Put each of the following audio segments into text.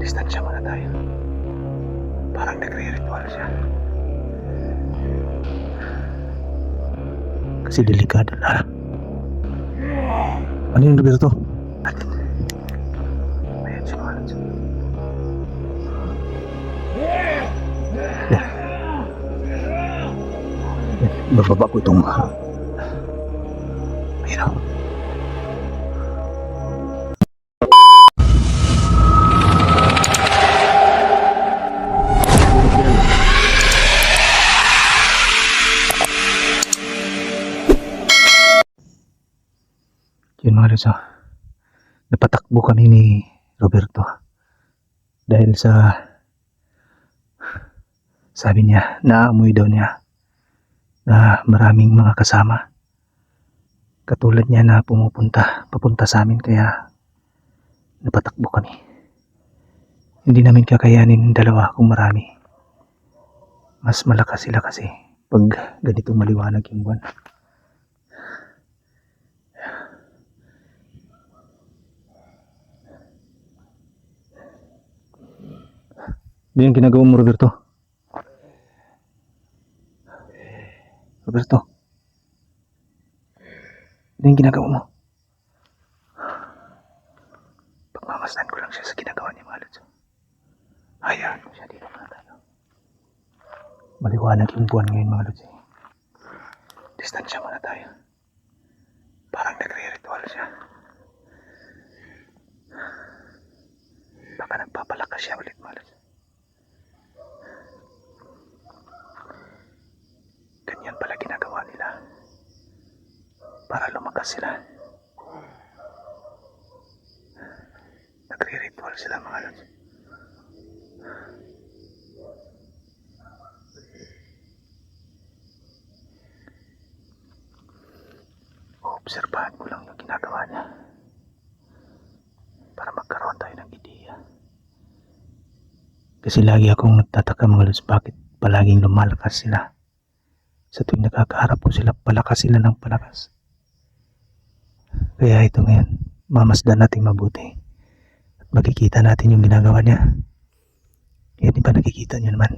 Distansya muna tayo. Parang nagre-ritual siya. Kasi delikado na. Ano yung Roberto? Ayan siya mga lods. Bababa ko itong ayun o. Yun mga lods, napatakbo kami ni Roberto dahil sa sabi niya, naamoy daw niya na maraming mga kasama katulad niya na papunta sa amin, kaya napatakbo kami. Hindi namin kakayanin dalawa kung marami. Mas malakas sila kasi pag ganito maliwanag yung buwan. Ano yung ginagawa mo, Roberto? Roberto? Ano yung ginagawa mo? Pagmamasdan ko lang siya sa ginagawa niya, mga lods. Hayaan mo siya, dito na tayo. Maliwanag yung buwan ngayon, mga lods. Distansya muna tayo. Parang nagre-ritual siya. Baka nagpapalakas siya ulit, mga lods. Ganyan pala ginagawa nila para lumakas sila. Nagre-ritual sila, mga lods. Obserbahan ko lang yung ginagawa niya para magkaroon tayo ng ideya. Kasi lagi akong nagtataka, mga lods, bakit palaging lumalakas sila. Sa tuwing nakakaharap ko sila, palakas sila ng palakas. Kaya ito ngayon, mamasdan natin mabuti at makikita natin yung ginagawa niya. Yan, di ba nakikita niyo naman?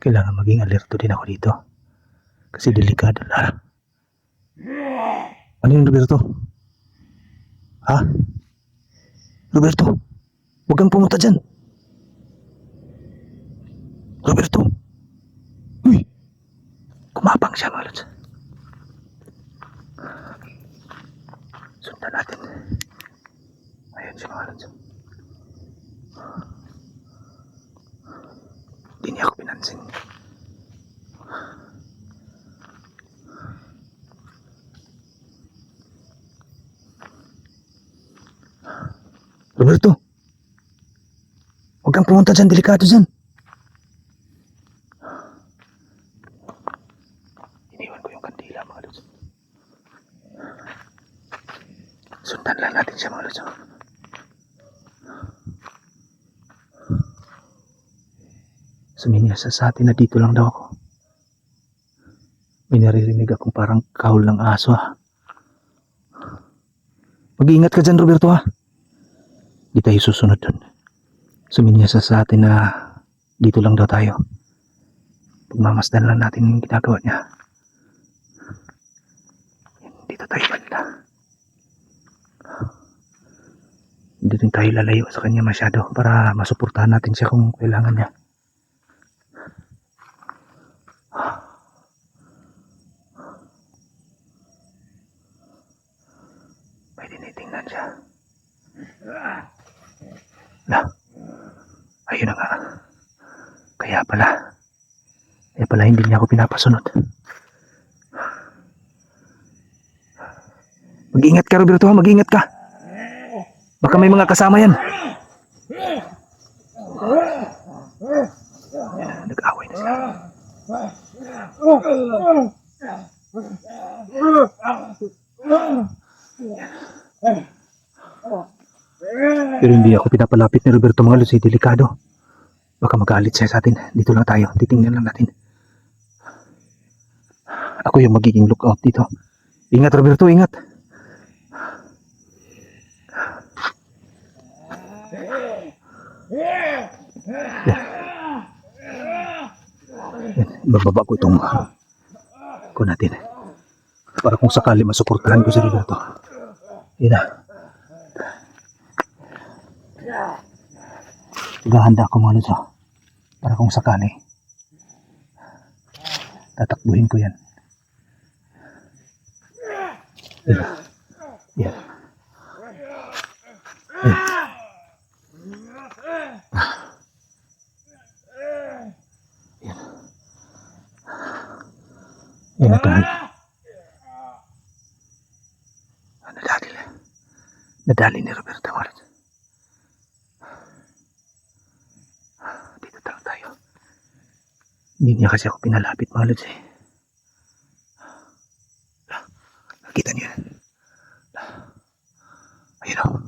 Kailangan maging alerto din ako dito kasi delikado na. Ano yung Roberto? Ha? Roberto, huwag kang pumunta dyan. Roberto, uy, kumapang siya, mga lods. Sundan natin. Ayan siya, mga lods. Hindi niya ako pinansin. Roberto, huwag kang pumunta dyan, delikado dyan. Iniwan ko yung kandila, mga lods. Sundan lang natin siya, mga lods. Suminyasa sa atin na dito lang daw ako. May naririnig akong parang kahol ng aso, ha. Mag-iingat ka dyan, Roberto, ha. Di tayo susunod dun. Suminyasa sa atin na dito lang daw tayo. Pagmamasdan lang natin yung ginagawa niya. Dito tayo banda. Hindi rin tayo lalayo sa kanya masyado para masuportahan natin siya kung kailangan niya. May tinitingnan siya. Na, ayun na nga. Kaya pala hindi niya ako pinapasunod. Mag-ingat ka, Roberto, mag-ingat ka. Baka may mga kasama yan. Nag-away na sila. Pero hindi ako pinapalapit ni Roberto, mga lods, delikado. Baka magalit siya sa atin. Dito lang tayo, titingnan lang natin. Ako yung magiging lookout dito. Ingat, Roberto, ingat. Yan, ibababa ko itong ko natin. Para kung sakali masuportahan ko si Roberto. Yan na. Naghahanda ako mga lods. Para kung sakali. Tatakbuhin ko yan. Yan. Yan. Yan. Yan. Yan na tayo. Nadali ni Roberto mga lods. Dito lang tayo. Hindi niya kasi ako pinalapit mga lods eh. Nakita niyo yan. Ayun o.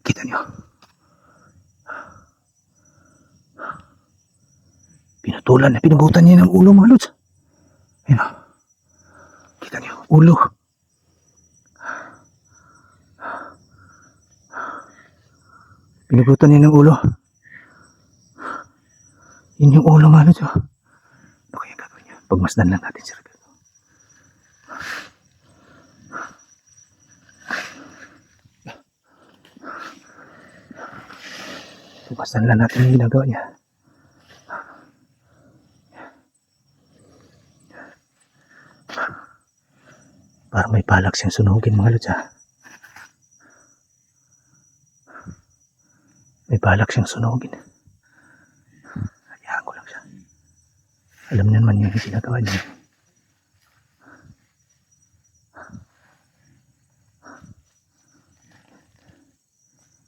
Kita niyo. Pinutulan na, pinugutan niya ng ulo mga lods. Ayun o. Kita niyo, ulo. Pinugutan niya ng ulo. Yun yung ulo mga lods. Ano kaya gagawin niya? Pagmasdan lang natin si Roberto. Pagmasdan lang natin yung ginagawa niya. Parang may palak siyang sunugin mga lods. May balak siyang sunugin. Hayaan ko lang siya. Alam niya naman yung ginagawa niya.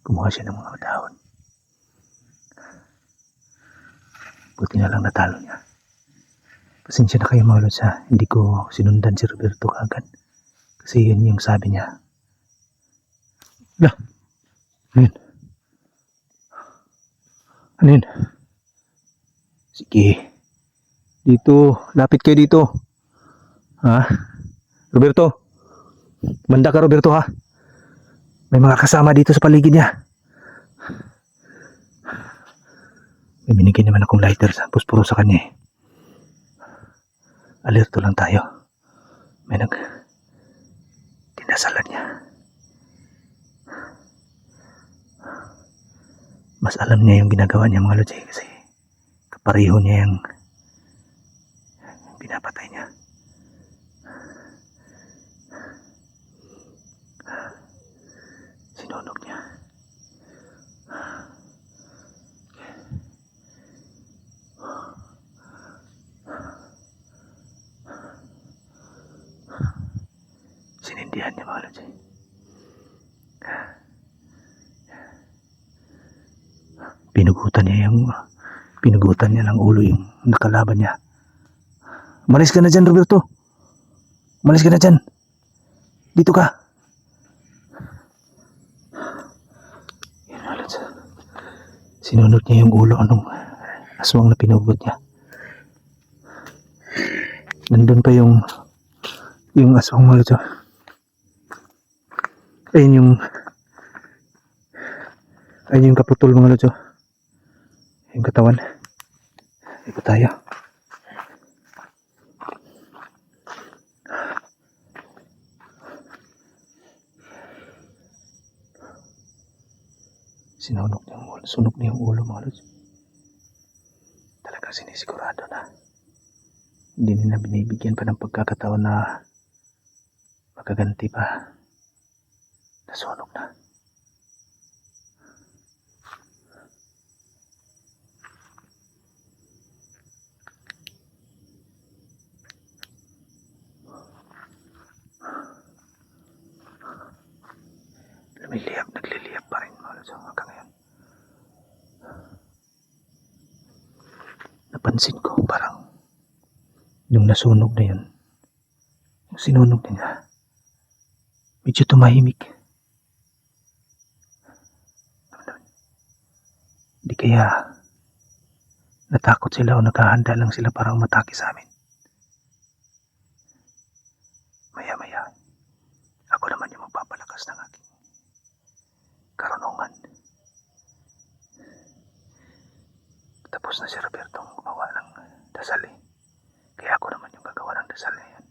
Kumuha siya ng mga dahon. Buti na lang natalo niya. Pasensya na kayo mga lods ha. Hindi ko sinundan si Roberto agad. Kasi yun yung sabi niya. Lah. Ayun. Ano yun? Sige. Dito. Lapit kayo dito. Ha? Roberto. Banda ka Roberto ha. May mga kasama dito sa paligid niya. May binigyan naman akong lighter sa puspuro sa kanya eh. Alerto lang tayo. May dinasalan niya. Mas alam niya yung ginagawa niya mga lods eh, kasi kapareho niya yung pinapatay niya. Sinunog niya. Sinindihan niya mga lods eh. Pinugutan niya ng ulo yung nakalaban niya. Umalis ka na dyan Roberto. Umalis ka na dyan. Dito ka. Yan mga lods. Sinunod niya yung ulo anong aswang na pinugot niya. Nandun pa yung aswang mga lods. Ayun yung kaputol mga lods. Yung katawan. Ito tayo. Sunog niya yung ulo mga lods. Talagang sinisigurado na. Hindi nila binibigyan pa ng pagkakataon na magaganti pa. Nasunog na. Nagliliyab pa rin mga lods hanggang ngayon. Napansin ko parang yung nasunog na yun, yung sinunog niya, medyo tumahimik. Di kaya natakot sila o naghahanda lang sila para umatake sa amin. Maya-maya, ako naman yung magpapalakas ng aking Tapos na si Roberto gumawa ng dasal eh. Kaya ako naman yung gagawa ng dasal na yan.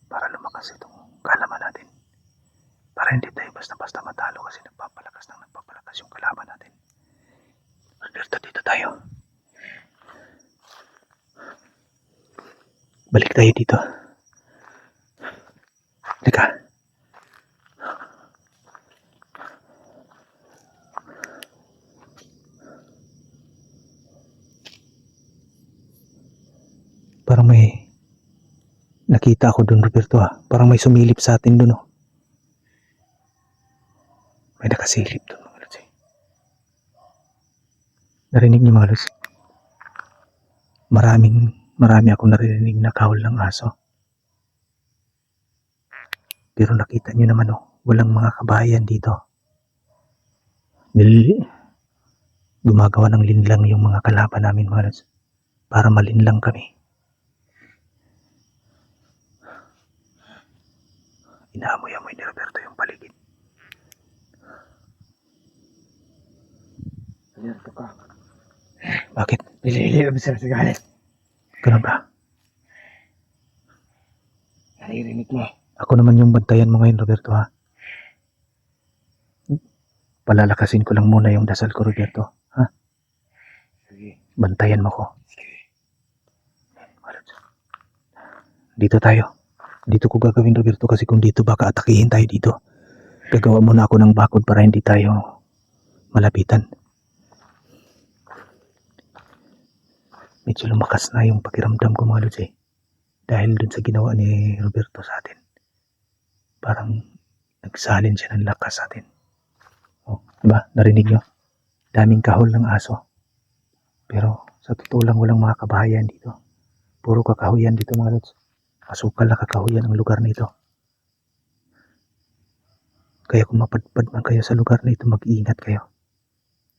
Para lumakas itong kalaban natin. Para hindi tayo basta-basta matalo kasi nagpapalakas yung kalaban natin. Roberto, dito tayo. Balik tayo dito. Teka. Parang may nakita ako doon, Roberto ha. Parang may sumilip sa atin doon oh. May nakasilip doon mga lods eh. Narinig niyo mga lods? Marami akong narinig na kahol ng aso. Pero nakita niyo naman oh, walang mga kabayan dito. Gumagawa ng linlang yung mga kalaban namin mga lods. Para malinlang kami. Inaamoy-amoy ni Roberto yung paligid. Alerto ka. Bakit? Pilihilip sila sa galit. Ganun ba? Naririnig mo. Ako naman yung bantayan mo ngayon, Roberto ha. Palalakasin ko lang muna yung dasal ko, Roberto. Ha? Sige. Bantayan mo ko. Sige. Dito tayo. Dito ko gagawin, Roberto, kasi kung dito baka atakihin tayo dito. Gagawa muna ako ng bakod para hindi tayo malapitan. Medyo lumakas na yung pakiramdam ko mga lods eh. Dahil dun sa ginawa ni Roberto sa atin. Parang nagsalin siya ng lakas sa atin. Oh, diba? Narinig nyo? Daming kahol ng aso. Pero sa totoo lang walang mga kabahayan dito. Puro kakahuyan dito mga lods. Masukal na kakahuyan ang lugar na ito. Kaya kung mapadpad man kayo sa lugar na ito, mag-iingat kayo.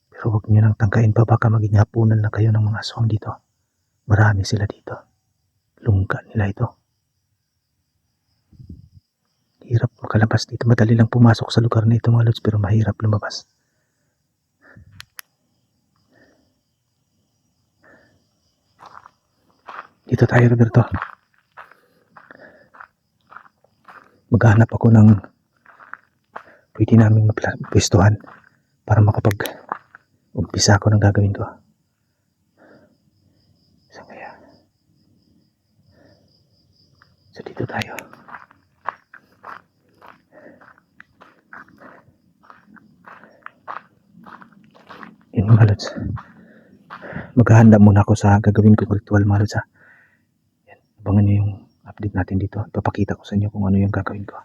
Pero huwag nyo nang tangkain pa, baka maging hapunan na kayo ng mga aswang dito. Marami sila dito. Lungga nila ito. Hirap makalabas dito. Madali lang pumasok sa lugar na ito mga lods, pero mahirap lumabas. Dito tayo, Roberto. Maghanap ako ng pwede naming mapwestuhan para makapag-umpisa ako ng gagawin ko. So kaya, so dito tayo. Yun mga lods. Maghahanda muna ako sa gagawin ko ritual mga lods ha. Yan, abangan nyo yung update natin dito. Ipapakita ko sa inyo kung ano yung gagawin ko.